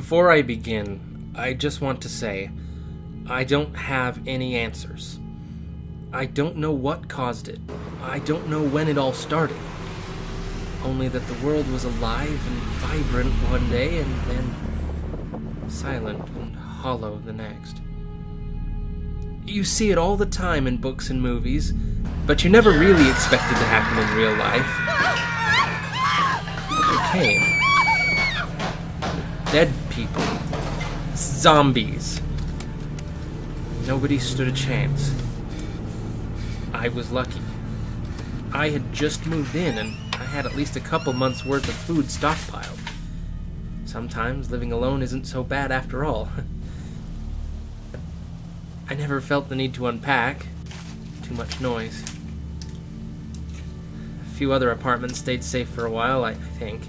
Before I begin, I just want to say, I don't have any answers. I don't know what caused it. I don't know when it all started. Only that the world was alive and vibrant one day and then silent and hollow the next. You see it all the time in books and movies, but you never really expect it to happen in real life. It came. Dead people. Zombies. Nobody stood a chance. I was lucky. I had just moved in and I had at least a couple months' worth of food stockpiled. Sometimes living alone isn't so bad after all. I never felt the need to unpack. Too much noise. A few other apartments stayed safe for a while, I think.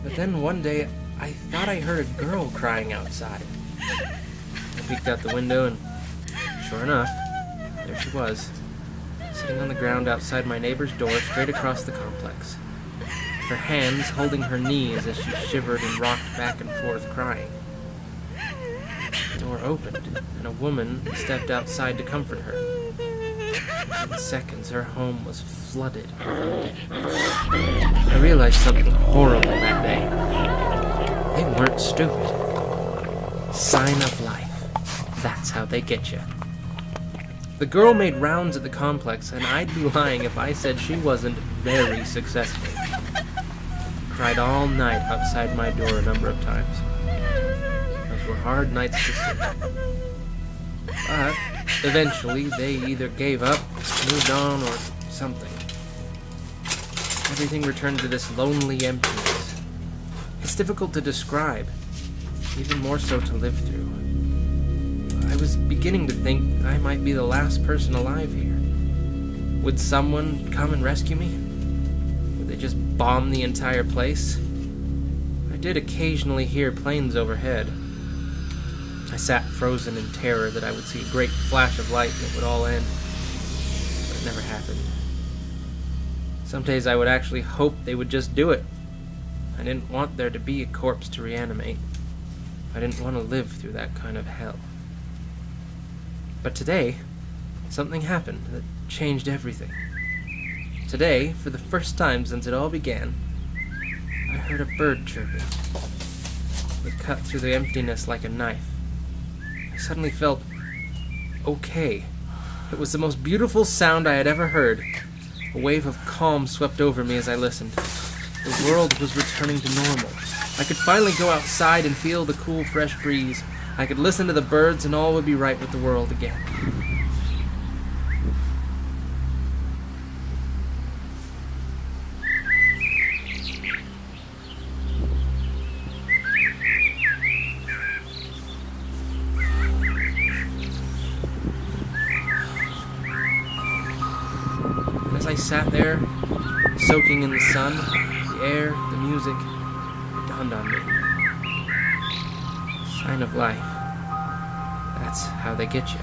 But then one day, I thought I heard a girl crying outside. I peeked out the window and, sure enough, there she was, sitting on the ground outside my neighbor's door straight across the complex. Her hands holding her knees as she shivered and rocked back and forth crying. The door opened, and a woman stepped outside to comfort her. In seconds, her home was flooded with undead. I realized something horrible that day. They weren't stupid. Sign of life. That's how they get you. The girl made rounds at the complex, and I'd be lying if I said she wasn't very successful. Cried all night outside my door a number of times. Those were hard nights to sleep. But eventually, they either gave up, moved on, or something. Everything returned to this lonely emptiness. It's difficult to describe, even more so to live through. I was beginning to think I might be the last person alive here. Would someone come and rescue me? Would they just bomb the entire place? I did occasionally hear planes overhead. I sat frozen in terror that I would see a great flash of light and it would all end. But it never happened. Some days I would actually hope they would just do it. I didn't want there to be a corpse to reanimate. I didn't want to live through that kind of hell. But today, something happened that changed everything. Today, for the first time since it all began, I heard a bird chirping. It cut through the emptiness like a knife. I suddenly felt okay. It was the most beautiful sound I had ever heard. A wave of calm swept over me as I listened. The world was returning to normal. I could finally go outside and feel the cool, fresh breeze. I could listen to the birds and all would be right with the world again. As I sat there, soaking in the sun, the air, the music, it dawned on me. Sign of life. That's how they get you.